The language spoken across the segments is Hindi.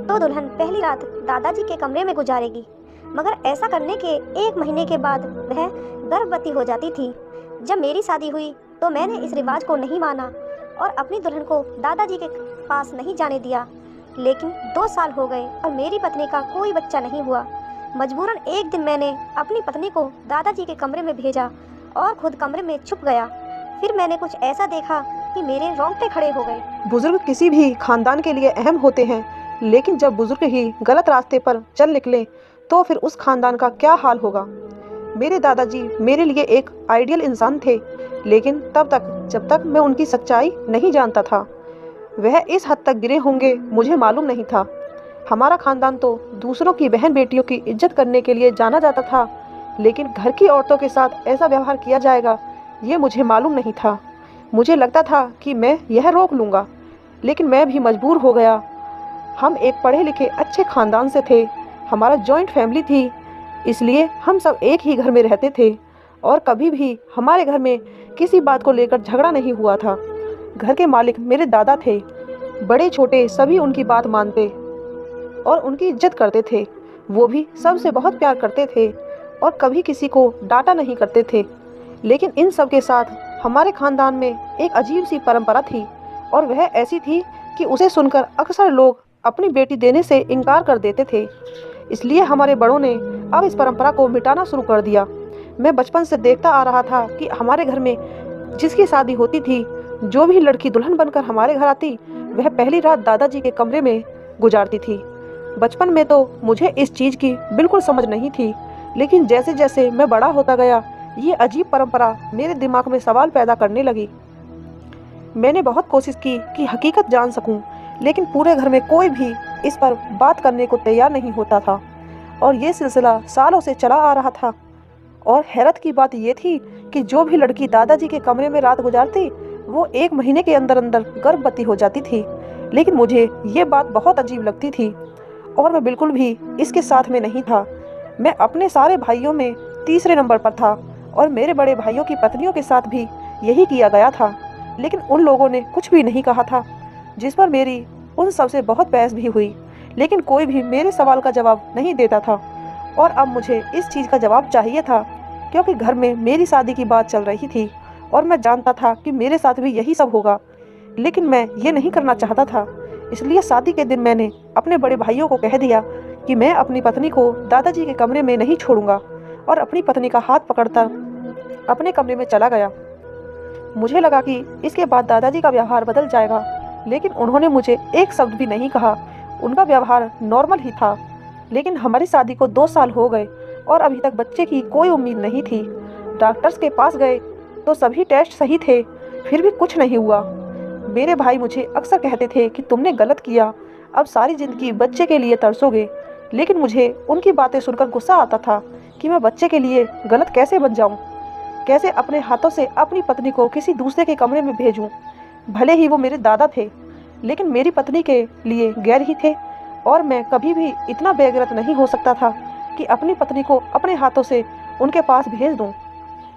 तो दुल्हन पहली रात दादाजी के कमरे में गुजारेगी, मगर ऐसा करने के 1 महीने के बाद वह गर्भवती हो जाती थी। जब मेरी शादी हुई तो मैंने इस रिवाज को नहीं माना और अपनी दुल्हन को दादाजी के पास नहीं जाने दिया। लेकिन 2 साल हो गए और मेरी पत्नी का कोई बच्चा नहीं हुआ। मजबूरन एक दिन मैंने अपनी पत्नी को दादाजी के कमरे में भेजा और खुद कमरे में छुप गया। फिर मैंने कुछ ऐसा देखा कि मेरे रोंगटे खड़े हो गए। बुजुर्ग किसी भी खानदान के लिए अहम होते हैं, लेकिन जब बुजुर्ग ही गलत रास्ते पर चल निकले तो फिर उस खानदान का क्या हाल होगा। मेरे दादाजी मेरे लिए एक आइडियल इंसान थे, लेकिन तब तक जब तक मैं उनकी सच्चाई नहीं जानता था। वह इस हद तक गिरे होंगे मुझे मालूम नहीं था। हमारा खानदान तो दूसरों की बहन बेटियों की इज्जत करने के लिए जाना जाता था, लेकिन घर की औरतों के साथ ऐसा व्यवहार किया जाएगा ये मुझे मालूम नहीं था। मुझे लगता था कि मैं यह रोक लूँगा, लेकिन मैं भी मजबूर हो गया। हम एक पढ़े लिखे अच्छे खानदान से थे, हमारा जॉइंट फैमिली थी, इसलिए हम सब एक ही घर में रहते थे और कभी भी हमारे घर में किसी बात को लेकर झगड़ा नहीं हुआ था। घर के मालिक मेरे दादा थे, बड़े छोटे सभी उनकी बात मानते और उनकी इज्जत करते थे। वो भी सबसे बहुत प्यार करते थे और कभी किसी को डांटा नहीं करते थे। लेकिन इन सब के साथ हमारे खानदान में एक अजीब सी परंपरा थी और वह ऐसी थी कि उसे सुनकर अक्सर लोग अपनी बेटी देने से इनकार कर देते थे। इसलिए हमारे बड़ों ने अब इस परंपरा को मिटाना शुरू कर दिया। मैं बचपन से देखता आ रहा था कि हमारे घर में जिसकी शादी होती थी, जो भी लड़की दुल्हन बनकर हमारे घर आती, वह पहली रात दादाजी के कमरे में गुजारती थी। बचपन में तो मुझे इस चीज़ की बिल्कुल समझ नहीं थी, लेकिन जैसे जैसे मैं बड़ा होता गया ये अजीब परंपरा मेरे दिमाग में सवाल पैदा करने लगी। मैंने बहुत कोशिश की कि हकीकत जान सकूं, लेकिन पूरे घर में कोई भी इस पर बात करने को तैयार नहीं होता था और ये सिलसिला सालों से चला आ रहा था। और हैरत की बात ये थी कि जो भी लड़की दादाजी के कमरे में रात गुजारती वो 1 महीने के अंदर अंदर गर्भवती हो जाती थी। लेकिन मुझे ये बात बहुत अजीब लगती थी और मैं बिल्कुल भी इसके साथ में नहीं था। मैं अपने सारे भाइयों में तीसरे नंबर पर था और मेरे बड़े भाइयों की पत्नियों के साथ भी यही किया गया था, लेकिन उन लोगों ने कुछ भी नहीं कहा था, जिस पर मेरी उन सबसे बहुत बहस भी हुई, लेकिन कोई भी मेरे सवाल का जवाब नहीं देता था। और अब मुझे इस चीज़ का जवाब चाहिए था, क्योंकि घर में मेरी शादी की बात चल रही थी और मैं जानता था कि मेरे साथ भी यही सब होगा, लेकिन मैं ये नहीं करना चाहता था। इसलिए शादी के दिन मैंने अपने बड़े भाइयों को कह दिया कि मैं अपनी पत्नी को दादाजी के कमरे में नहीं छोड़ूंगा और अपनी पत्नी का हाथ पकड़कर अपने कमरे में चला गया। मुझे लगा कि इसके बाद दादाजी का व्यवहार बदल जाएगा, लेकिन उन्होंने मुझे एक शब्द भी नहीं कहा। उनका व्यवहार नॉर्मल ही था। लेकिन हमारी शादी को 2 साल हो गए और अभी तक बच्चे की कोई उम्मीद नहीं थी। डॉक्टर्स के पास गए तो सभी टेस्ट सही थे, फिर भी कुछ नहीं हुआ। मेरे भाई मुझे अक्सर कहते थे कि तुमने गलत किया, अब सारी ज़िंदगी बच्चे के लिए तरसोगे। लेकिन मुझे उनकी बातें सुनकर गुस्सा आता था कि मैं बच्चे के लिए गलत कैसे बन जाऊं, कैसे अपने हाथों से अपनी पत्नी को किसी दूसरे के कमरे में भेजूं। भले ही वो मेरे दादा थे, लेकिन मेरी पत्नी के लिए गैर ही थे और मैं कभी भी इतना बेगैरत नहीं हो सकता था कि अपनी पत्नी को अपने हाथों से उनके पास भेज दूं।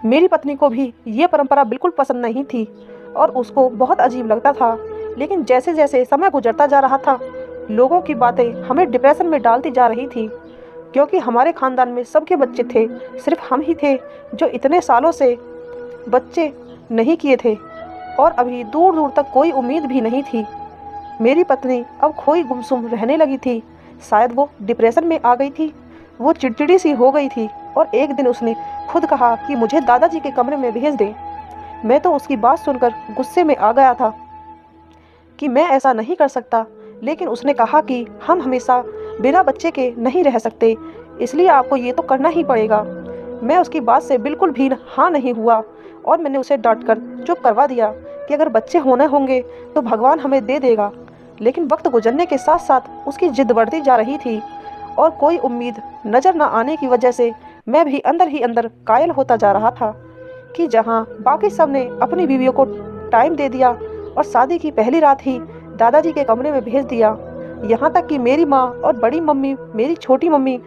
मेरी पत्नी को भी ये परंपरा बिल्कुल पसंद नहीं थी और उसको बहुत अजीब लगता था। लेकिन जैसे जैसे समय गुजरता जा रहा था, लोगों की बातें हमें डिप्रेशन में डालती जा रही थी, क्योंकि हमारे खानदान में सबके बच्चे थे, सिर्फ हम ही थे जो इतने सालों से बच्चे नहीं किए थे और अभी दूर दूर तक कोई उम्मीद भी नहीं थी। मेरी पत्नी अब खोई गुमसुम रहने लगी थी। शायद वो डिप्रेशन में आ गई थी। वो चिड़चिड़ी सी हो गई थी और एक दिन उसने खुद कहा कि मुझे दादाजी के कमरे में भेज दें। मैं तो उसकी बात सुनकर गुस्से में आ गया था कि मैं ऐसा नहीं कर सकता, लेकिन उसने कहा कि हम हमेशा बिना बच्चे के नहीं रह सकते, इसलिए आपको ये तो करना ही पड़ेगा। मैं उसकी बात से बिल्कुल भी हाँ नहीं हुआ और मैंने उसे डांट कर चुप करवा दिया कि अगर बच्चे होने होंगे तो भगवान हमें दे देगा। लेकिन वक्त गुजरने के साथ साथ उसकी जिद बढ़ती जा रही थी और कोई उम्मीद नज़र न आने की वजह से मैं भी अंदर ही अंदर कायल होता जा रहा था कि जहां बाकी सब ने अपनी बीवियों को टाइम दे दिया और शादी की पहली रात ही दादाजी के कमरे में भेज दिया, यहाँ तक कि मेरी माँ और बड़ी मम्मी, मेरी छोटी मम्मी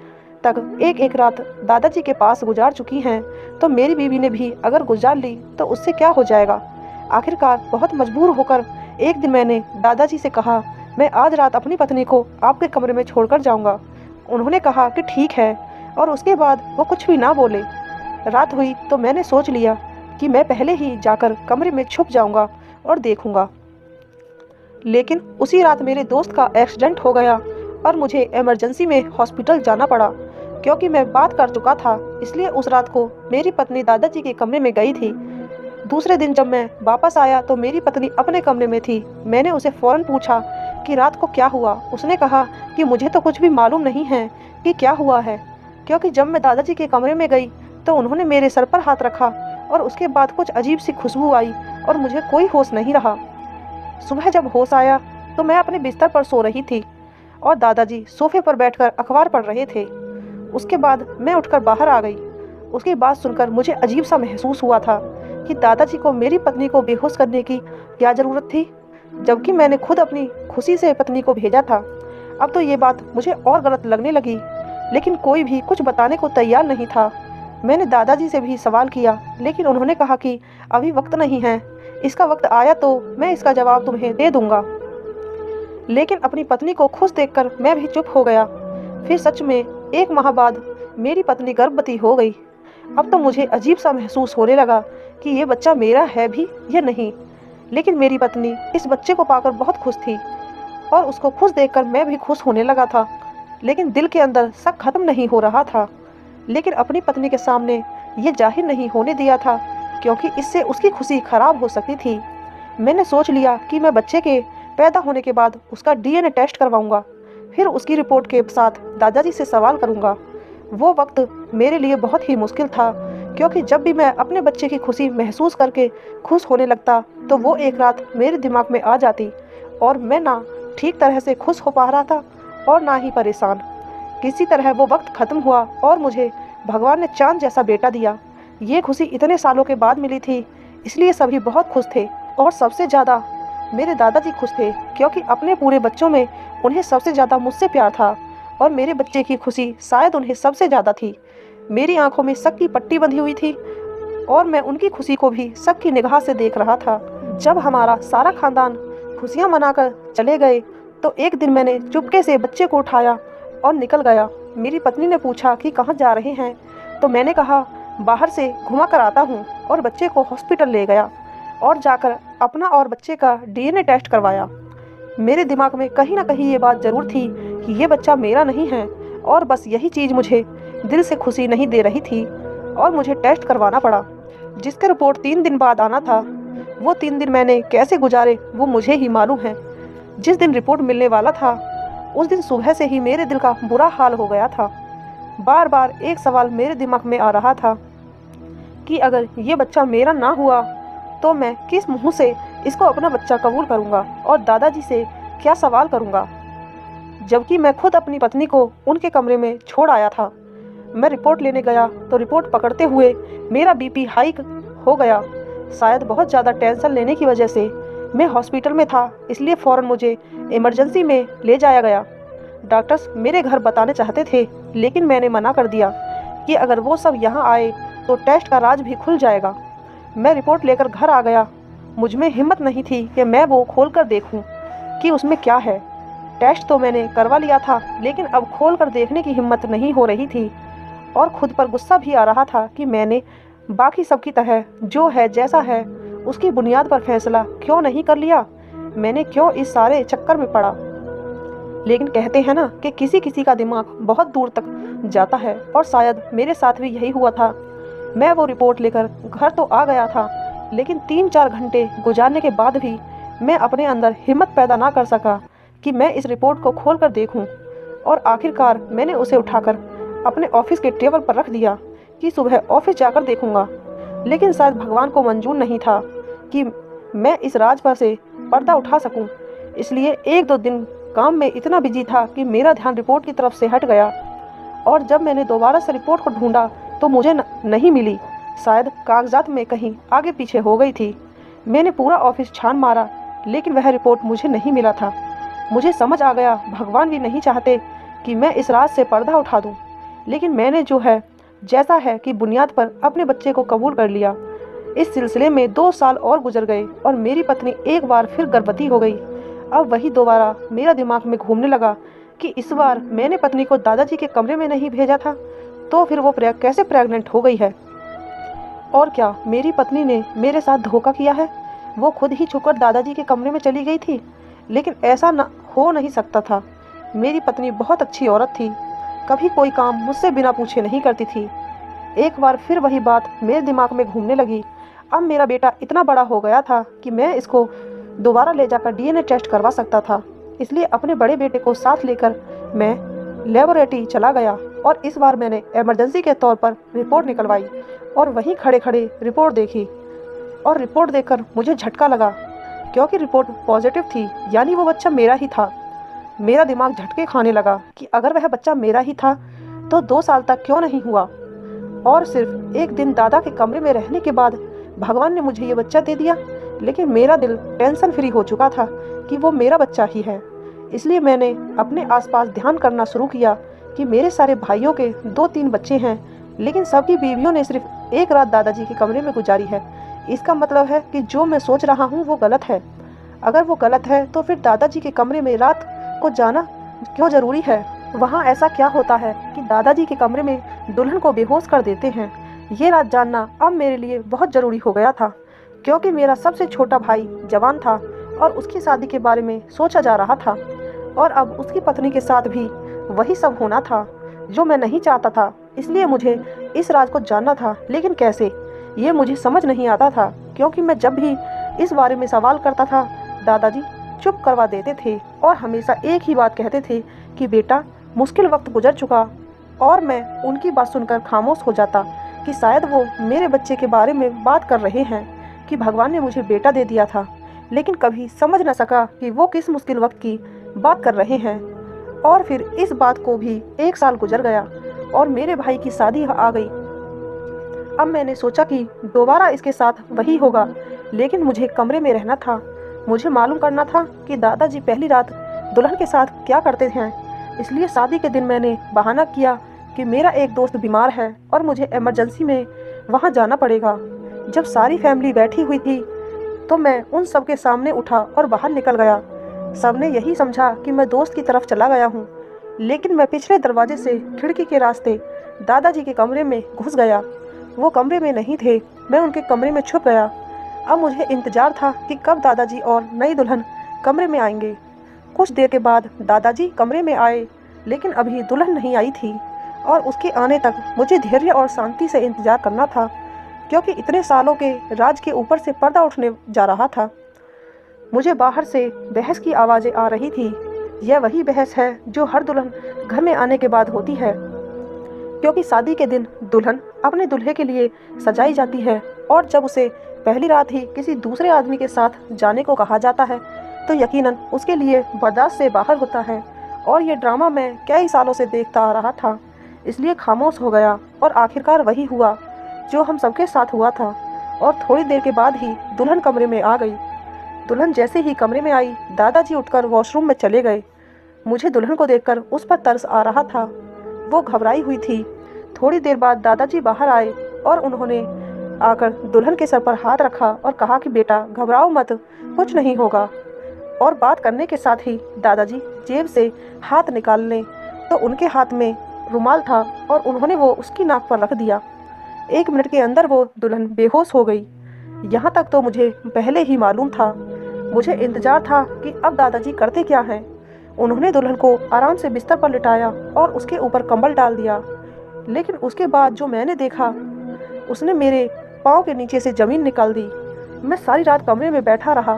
तक एक एक रात दादाजी के पास गुजार चुकी हैं, तो मेरी बीवी ने भी अगर गुजार ली तो उससे क्या हो जाएगा। आखिरकार बहुत मजबूर होकर एक दिन मैंने दादाजी से कहा, मैं आज रात अपनी पत्नी को आपके कमरे में छोड़कर जाऊंगा। उन्होंने कहा कि ठीक है, और उसके बाद वो कुछ भी ना बोले। रात हुई तो मैंने सोच लिया कि मैं पहले ही जाकर कमरे में छुप जाऊंगा और देखूंगा। लेकिन उसी रात मेरे दोस्त का एक्सीडेंट हो गया और मुझे इमरजेंसी में हॉस्पिटल जाना पड़ा। क्योंकि मैं बात कर चुका था, इसलिए उस रात को मेरी पत्नी दादाजी के कमरे में गई थी। दूसरे दिन जब मैं वापस आया तो मेरी पत्नी अपने कमरे में थी। मैंने उसे फ़ौरन पूछा कि रात को क्या हुआ। उसने कहा कि मुझे तो कुछ भी मालूम नहीं है कि क्या हुआ है, क्योंकि जब मैं दादाजी के कमरे में गई तो उन्होंने मेरे सर पर हाथ रखा और उसके बाद कुछ अजीब सी खुशबू आई और मुझे कोई होश नहीं रहा। सुबह जब होश आया तो मैं अपने बिस्तर पर सो रही थी और दादाजी सोफे पर बैठकर अखबार पढ़ रहे थे। उसके बाद मैं उठकर बाहर आ गई। उसकी बात सुनकर मुझे अजीब सा महसूस हुआ था कि दादाजी को मेरी पत्नी को बेहोश करने की क्या ज़रूरत थी, जबकि मैंने खुद अपनी खुशी से पत्नी को भेजा था। अब तो ये बात मुझे और गलत लगने लगी, लेकिन कोई भी कुछ बताने को तैयार नहीं था। मैंने दादाजी से भी सवाल किया, लेकिन उन्होंने कहा कि अभी वक्त नहीं है, इसका वक्त आया तो मैं इसका जवाब तुम्हें दे दूंगा। लेकिन अपनी पत्नी को खुश देखकर मैं भी चुप हो गया। फिर सच में 1 माह बाद मेरी पत्नी गर्भवती हो गई। अब तो मुझे अजीब सा महसूस होने लगा कि ये बच्चा मेरा है भी या नहीं। लेकिन मेरी पत्नी इस बच्चे को पाकर बहुत खुश थी और उसको खुश देखकर मैं भी खुश होने लगा था। लेकिन दिल के अंदर शक खत्म नहीं हो रहा था। लेकिन अपनी पत्नी के सामने ये जाहिर नहीं होने दिया था, क्योंकि इससे उसकी खुशी खराब हो सकती थी। मैंने सोच लिया कि मैं बच्चे के पैदा होने के बाद उसका डीएनए टेस्ट करवाऊंगा, फिर उसकी रिपोर्ट के साथ दादाजी से सवाल करूंगा। वो वक्त मेरे लिए बहुत ही मुश्किल था, क्योंकि जब भी मैं अपने बच्चे की खुशी महसूस करके खुश होने लगता तो वो एक रात मेरे दिमाग में आ जाती और मैं ना ठीक तरह से खुश हो पा रहा था और ना ही परेशान। किसी तरह वो वक्त ख़त्म हुआ और मुझे भगवान ने चांद जैसा बेटा दिया। ये खुशी इतने सालों के बाद मिली थी, इसलिए सभी बहुत खुश थे और सबसे ज़्यादा मेरे दादाजी खुश थे, क्योंकि अपने पूरे बच्चों में उन्हें सबसे ज़्यादा मुझसे प्यार था और मेरे बच्चे की खुशी शायद उन्हें सबसे ज़्यादा थी। मेरी आंखों में शक की पट्टी बंधी हुई थी और मैं उनकी खुशी को भी शक की निगाह से देख रहा था। जब हमारा सारा खानदान खुशियाँ मनाकर चले गए तो एक दिन मैंने चुपके से बच्चे को उठाया और निकल गया। मेरी पत्नी ने पूछा कि कहाँ जा रहे हैं, तो मैंने कहा बाहर से घुमा कर आता हूँ, और बच्चे को हॉस्पिटल ले गया और जाकर अपना और बच्चे का डीएनए टेस्ट करवाया। मेरे दिमाग में कहीं ना कहीं ये बात ज़रूर थी कि ये बच्चा मेरा नहीं है, और बस यही चीज़ मुझे दिल से खुशी नहीं दे रही थी और मुझे टेस्ट करवाना पड़ा, जिसका रिपोर्ट 3 दिन बाद आना था। वो 3 दिन मैंने कैसे गुजारे वो मुझे ही मालूम है। जिस दिन रिपोर्ट मिलने वाला था उस दिन सुबह से ही मेरे दिल का बुरा हाल हो गया था। बार बार एक सवाल मेरे दिमाग में आ रहा था कि अगर ये बच्चा मेरा ना हुआ तो मैं किस मुंह से इसको अपना बच्चा कबूल करूंगा और दादाजी से क्या सवाल करूंगा, जबकि मैं खुद अपनी पत्नी को उनके कमरे में छोड़ आया था। मैं रिपोर्ट लेने गया तो रिपोर्ट पकड़ते हुए मेरा बीपी हाई हो गया। शायद बहुत ज़्यादा टेंशन लेने की वजह से मैं हॉस्पिटल में था, इसलिए फ़ौरन मुझे इमरजेंसी में ले जाया गया। डॉक्टर्स मेरे घर बताने चाहते थे, लेकिन मैंने मना कर दिया कि अगर वो सब यहाँ आए तो टेस्ट का राज भी खुल जाएगा। मैं रिपोर्ट लेकर घर आ गया। मुझ में हिम्मत नहीं थी कि मैं वो खोल कर देखूँ कि उसमें क्या है। टेस्ट तो मैंने करवा लिया था, लेकिन अब खोल कर देखने की हिम्मत नहीं हो रही थी और खुद पर गुस्सा भी आ रहा था कि मैंने बाकी सब की तरह जो है जैसा है उसकी बुनियाद पर फैसला क्यों नहीं कर लिया। मैंने क्यों इस सारे चक्कर में पड़ा। लेकिन कहते हैं ना कि किसी किसी का दिमाग बहुत दूर तक जाता है, और शायद मेरे साथ भी यही हुआ था। मैं वो रिपोर्ट लेकर घर तो आ गया था, लेकिन 3-4 घंटे गुजारने के बाद भी मैं अपने अंदर हिम्मत पैदा ना कर सका कि मैं इस रिपोर्ट को खोल कर देखूँ। और आखिरकार मैंने उसे उठाकर अपने ऑफिस के टेबल पर रख दिया कि सुबह ऑफिस जाकर देखूंगा। लेकिन शायद भगवान को मंजूर नहीं था कि मैं इस राज पर से पर्दा उठा सकूं, इसलिए 1-2 दिन काम में इतना बिजी था कि मेरा ध्यान रिपोर्ट की तरफ से हट गया। और जब मैंने दोबारा से रिपोर्ट को ढूंढा तो मुझे नहीं मिली। शायद कागजात में कहीं आगे पीछे हो गई थी। मैंने पूरा ऑफिस छान मारा, लेकिन वह रिपोर्ट मुझे नहीं मिला था। मुझे समझ आ गया भगवान भी नहीं चाहते कि मैं इस राज से पर्दा उठा दूं, लेकिन मैंने जो है जैसा है कि बुनियाद पर अपने बच्चे को कबूल कर लिया। इस सिलसिले में 2 साल और गुजर गए और मेरी पत्नी एक बार फिर गर्भवती हो गई। अब वही दोबारा मेरा दिमाग में घूमने लगा कि इस बार मैंने पत्नी को दादाजी के कमरे में नहीं भेजा था, तो फिर वो कैसे प्रेग्नेंट हो गई है। और क्या मेरी पत्नी ने मेरे साथ धोखा किया है? वो खुद ही छुपकर दादाजी के कमरे में चली गई थी, लेकिन ऐसा हो नहीं सकता था। मेरी पत्नी बहुत अच्छी औरत थी, कभी कोई काम मुझसे बिना पूछे नहीं करती थी। एक बार फिर वही बात मेरे दिमाग में घूमने लगी। अब मेरा बेटा इतना बड़ा हो गया था कि मैं इसको दोबारा ले जाकर डीएनए टेस्ट करवा सकता था। इसलिए अपने बड़े बेटे को साथ लेकर मैं लेबोरेटरी चला गया और इस बार मैंने इमरजेंसी के तौर पर रिपोर्ट निकलवाई और वहीं खड़े खड़े रिपोर्ट देखी। और रिपोर्ट देखकर मुझे झटका लगा, क्योंकि रिपोर्ट पॉजिटिव थी, यानी वो बच्चा मेरा ही था। मेरा दिमाग झटके खाने लगा कि अगर वह बच्चा मेरा ही था तो 2 साल तक क्यों नहीं हुआ, और सिर्फ एक दिन दादा के कमरे में रहने के बाद भगवान ने मुझे ये बच्चा दे दिया। लेकिन मेरा दिल टेंशन फ्री हो चुका था कि वो मेरा बच्चा ही है। इसलिए मैंने अपने आसपास ध्यान करना शुरू किया कि मेरे सारे भाइयों के 2-3 बच्चे हैं, लेकिन सबकी बीवियों ने सिर्फ एक रात दादाजी के कमरे में गुजारी है। इसका मतलब है कि जो मैं सोच रहा हूँ वो गलत है। अगर वो गलत है तो फिर दादाजी के कमरे में रात को जाना क्यों ज़रूरी है? वहाँ ऐसा क्या होता है कि दादाजी के कमरे में दुल्हन को बेहोश कर देते हैं? ये रात जानना अब मेरे लिए बहुत ज़रूरी हो गया था, क्योंकि मेरा सबसे छोटा भाई जवान था और उसकी शादी के बारे में सोचा जा रहा था, और अब उसकी पत्नी के साथ भी वही सब होना था जो मैं नहीं चाहता था। इसलिए मुझे इस राज को जानना था, लेकिन कैसे, ये मुझे समझ नहीं आता था, क्योंकि मैं जब भी इस बारे में सवाल करता था दादाजी चुप करवा देते थे और हमेशा एक ही बात कहते थे कि बेटा मुश्किल वक्त गुजर चुका। और मैं उनकी बात सुनकर खामोश हो जाता कि शायद वो मेरे बच्चे के बारे में बात कर रहे हैं कि भगवान ने मुझे बेटा दे दिया था, लेकिन कभी समझ न सका कि वो किस मुश्किल वक्त की बात कर रहे हैं। और फिर इस बात को भी 1 साल गुजर गया और मेरे भाई की शादी आ गई। अब मैंने सोचा कि दोबारा इसके साथ वही होगा, लेकिन मुझे कमरे में रहना था। मुझे मालूम करना था कि दादाजी पहली रात दुल्हन के साथ क्या करते हैं। इसलिए शादी के दिन मैंने बहाना किया कि मेरा एक दोस्त बीमार है और मुझे इमरजेंसी में वहाँ जाना पड़ेगा। जब सारी फैमिली बैठी हुई थी तो मैं उन सब के सामने उठा और बाहर निकल गया। सबने यही समझा कि मैं दोस्त की तरफ चला गया हूँ, लेकिन मैं पिछले दरवाजे से खिड़की के रास्ते दादाजी के कमरे में घुस गया। वो कमरे में नहीं थे, मैं उनके कमरे में छुप गया। अब मुझे इंतज़ार था कि कब दादाजी और नई दुल्हन कमरे में आएंगे। कुछ देर के बाद दादाजी कमरे में आए, लेकिन अभी दुल्हन नहीं आई थी और उसके आने तक मुझे धैर्य और शांति से इंतज़ार करना था, क्योंकि इतने सालों के राज के ऊपर से पर्दा उठने जा रहा था। मुझे बाहर से बहस की आवाज़ें आ रही थी। यह वही बहस है जो हर दुल्हन घर में आने के बाद होती है, क्योंकि शादी के दिन दुल्हन अपने दूल्हे के लिए सजाई जाती है, और जब उसे पहली रात ही किसी दूसरे आदमी के साथ जाने को कहा जाता है तो यकीनन उसके लिए बर्दाश्त से बाहर होता है। और ये ड्रामा मैं कई सालों से देखता आ रहा था, इसलिए खामोश हो गया। और आखिरकार वही हुआ जो हम सबके साथ हुआ था, और थोड़ी देर के बाद ही दुल्हन कमरे में आ गई। दुल्हन जैसे ही कमरे में आई, दादाजी उठकर वॉशरूम में चले गए। मुझे दुल्हन को देखकर उस पर तरस आ रहा था। वो घबराई हुई थी। थोड़ी देर बाद दादाजी बाहर आए और उन्होंने आकर दुल्हन के सर पर हाथ रखा और कहा कि बेटा घबराओ मत, कुछ नहीं होगा। और बात करने के साथ ही दादाजी जेब से हाथ निकाल लें तो उनके हाथ में रुमाल था और उन्होंने वो उसकी नाक पर रख दिया। 1 मिनट के अंदर वो दुल्हन बेहोश हो गई। यहाँ तक तो मुझे पहले ही मालूम था। मुझे इंतज़ार था कि अब दादाजी करते क्या हैं। उन्होंने दुल्हन को आराम से बिस्तर पर लिटाया और उसके ऊपर कंबल डाल दिया, लेकिन उसके बाद जो मैंने देखा, उसने मेरे पाँव के नीचे से ज़मीन निकाल दी। मैं सारी रात कमरे में बैठा रहा।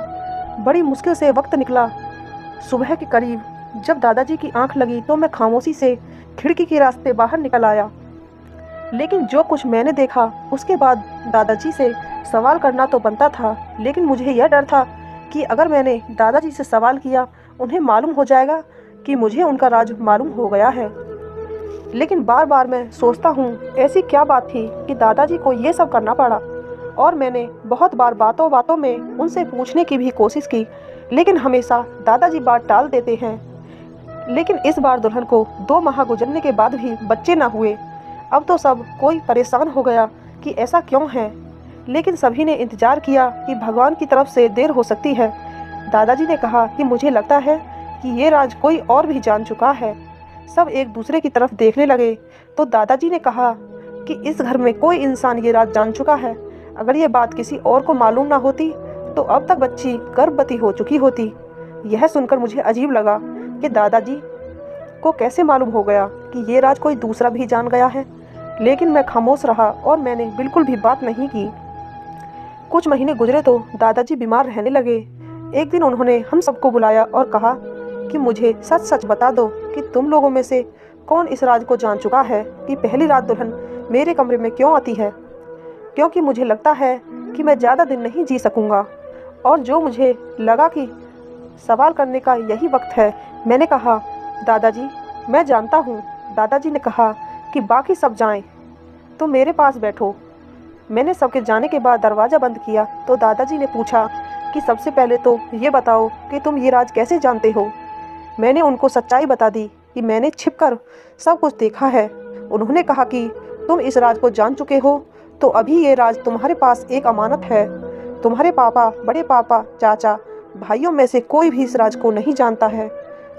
बड़ी मुश्किल से वक्त निकला। सुबह के करीब जब दादाजी की आंख लगी तो मैं खामोशी से खिड़की के रास्ते बाहर निकल आया। लेकिन जो कुछ मैंने देखा उसके बाद दादाजी से सवाल करना तो बनता था, लेकिन मुझे यह डर था कि अगर मैंने दादाजी से सवाल किया उन्हें मालूम हो जाएगा कि मुझे उनका राज मालूम हो गया है। लेकिन बार बार मैं सोचता हूँ ऐसी क्या बात थी कि दादाजी को ये सब करना पड़ा। और मैंने बहुत बार बातों बातों में उनसे पूछने की भी कोशिश की, लेकिन हमेशा दादाजी बात टाल देते हैं। लेकिन इस बार दुल्हन को 2 माह गुजरने के बाद भी बच्चे ना हुए। अब तो सब कोई परेशान हो गया कि ऐसा क्यों है, लेकिन सभी ने इंतज़ार किया कि भगवान की तरफ से देर हो सकती है। दादाजी ने कहा कि मुझे लगता है कि ये राज कोई और भी जान चुका है। सब एक दूसरे की तरफ देखने लगे तो दादाजी ने कहा कि इस घर में कोई इंसान ये राज जान चुका है। अगर ये बात किसी और को मालूम ना होती तो अब तक बच्ची गर्भवती हो चुकी होती। यह सुनकर मुझे अजीब लगा कि दादाजी को कैसे मालूम हो गया कि ये राज कोई दूसरा भी जान गया है, लेकिन मैं खामोश रहा और मैंने बिल्कुल भी बात नहीं की। कुछ महीने गुजरे तो दादाजी बीमार रहने लगे। एक दिन उन्होंने हम सबको बुलाया और कहा कि मुझे सच सच बता दो कि तुम लोगों में से कौन इस राज को जान चुका है कि पहली रात दुल्हन मेरे कमरे में क्यों आती है, क्योंकि मुझे लगता है कि मैं ज़्यादा दिन नहीं जी सकूंगा। और जो मुझे लगा कि सवाल करने का यही वक्त है, मैंने कहा दादाजी मैं जानता हूँ। दादाजी ने कहा कि बाकी सब जाएं, तुम मेरे पास बैठो। मैंने सबके जाने के बाद दरवाज़ा बंद किया तो दादाजी ने पूछा कि सबसे पहले तो ये बताओ कि तुम ये राज कैसे जानते हो। मैंने उनको सच्चाई बता दी कि मैंने छिपकर सब कुछ देखा है। उन्होंने कहा कि तुम इस राज को जान चुके हो तो अभी ये राज तुम्हारे पास एक अमानत है। तुम्हारे पापा, बड़े पापा, चाचा, भाइयों में से कोई भी इस राज को नहीं जानता है।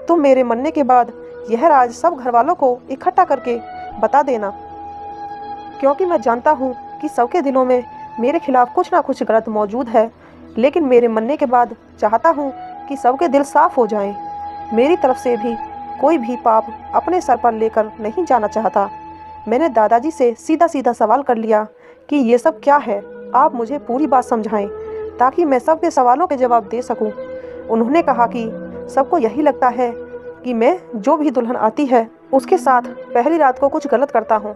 तुम मेरे मरने के बाद यह राज सब घर वालों को इकट्ठा करके बता देना, क्योंकि मैं जानता हूँ कि सबके दिलों में मेरे खिलाफ कुछ ना कुछ गलत मौजूद है। लेकिन मेरे मरने के बाद चाहता हूँ कि सबके दिल साफ हो जाएं। मेरी तरफ से भी कोई भी पाप अपने सर पर लेकर नहीं जाना चाहता। मैंने दादाजी से सीधा सीधा सवाल कर लिया कि ये सब क्या है, आप मुझे पूरी बात समझाएं ताकि मैं सबके सवालों के जवाब दे सकूं। उन्होंने कहा कि सबको यही लगता है कि मैं जो भी दुल्हन आती है उसके साथ पहली रात को कुछ गलत करता हूं,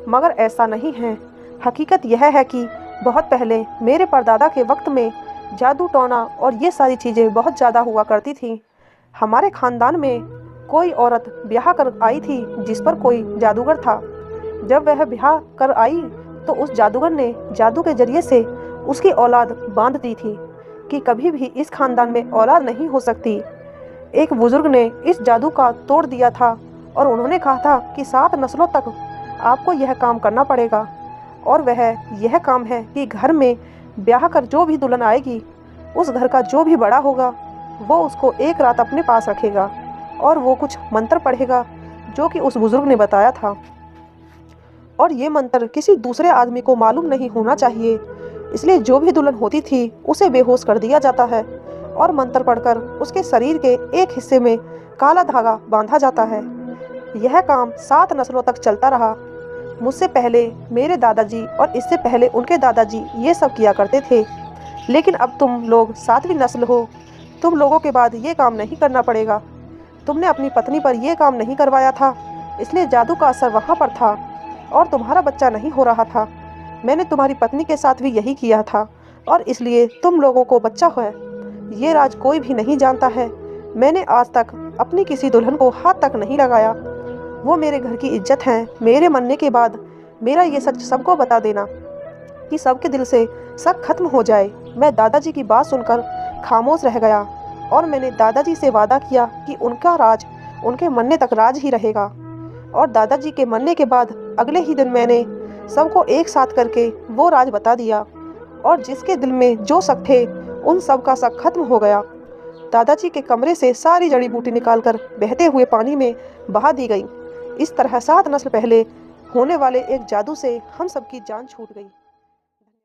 मगर ऐसा नहीं है। हकीकत यह है कि बहुत पहले मेरे परदादा के वक्त में जादू टोना और ये सारी चीज़ें बहुत ज़्यादा हुआ करती थी। हमारे ख़ानदान में कोई औरत ब्याह कर आई थी जिस पर कोई जादूगर था। जब वह ब्याह कर आई तो उस जादूगर ने जादू के जरिए से उसकी औलाद बांध दी थी कि कभी भी इस ख़ानदान में औलाद नहीं हो सकती। एक बुज़ुर्ग ने इस जादू का तोड़ दिया था और उन्होंने कहा था कि 7 नस्लों तक आपको यह काम करना पड़ेगा, और वह यह काम है कि घर में ब्याह कर जो भी दुल्हन आएगी उस घर का जो भी बड़ा होगा वो उसको एक रात अपने पास रखेगा और वो कुछ मंत्र पढ़ेगा जो कि उस बुज़ुर्ग ने बताया था। और ये मंत्र किसी दूसरे आदमी को मालूम नहीं होना चाहिए, इसलिए जो भी दुल्हन होती थी उसे बेहोश कर दिया जाता है और मंत्र पढ़कर उसके शरीर के एक हिस्से में काला धागा बांधा जाता है। यह काम 7 नस्लों तक चलता रहा। मुझसे पहले मेरे दादाजी और इससे पहले उनके दादाजी ये सब किया करते थे, लेकिन अब तुम लोग 7वीं नस्ल हो, तुम लोगों के बाद ये काम नहीं करना पड़ेगा। तुमने अपनी पत्नी पर यह काम नहीं करवाया था, इसलिए जादू का असर वहाँ पर था और तुम्हारा बच्चा नहीं हो रहा था। मैंने तुम्हारी पत्नी के साथ भी यही किया था और इसलिए तुम लोगों को बच्चा है। ये राज कोई भी नहीं जानता है। मैंने आज तक अपनी किसी दुल्हन को हाथ तक नहीं लगाया। वो मेरे घर की इज्जत है। मेरे मरने के बाद मेरा ये सच सबको बता देना कि सबके दिल से शक खत्म हो जाए। मैं दादाजी की बात सुनकर खामोश रह गया और मैंने दादाजी से वादा किया कि उनका राज उनके मरने तक राज ही रहेगा। और दादाजी के मरने के बाद अगले ही दिन मैंने सबको एक साथ करके वो राज बता दिया और जिसके दिल में जो शक थे उन सब का शक खत्म हो गया। दादाजी के कमरे से सारी जड़ी बूटी निकालकर बहते हुए पानी में बहा दी गई। इस तरह 7 नस्ल पहले होने वाले एक जादू से हम सबकी जान छूट गई।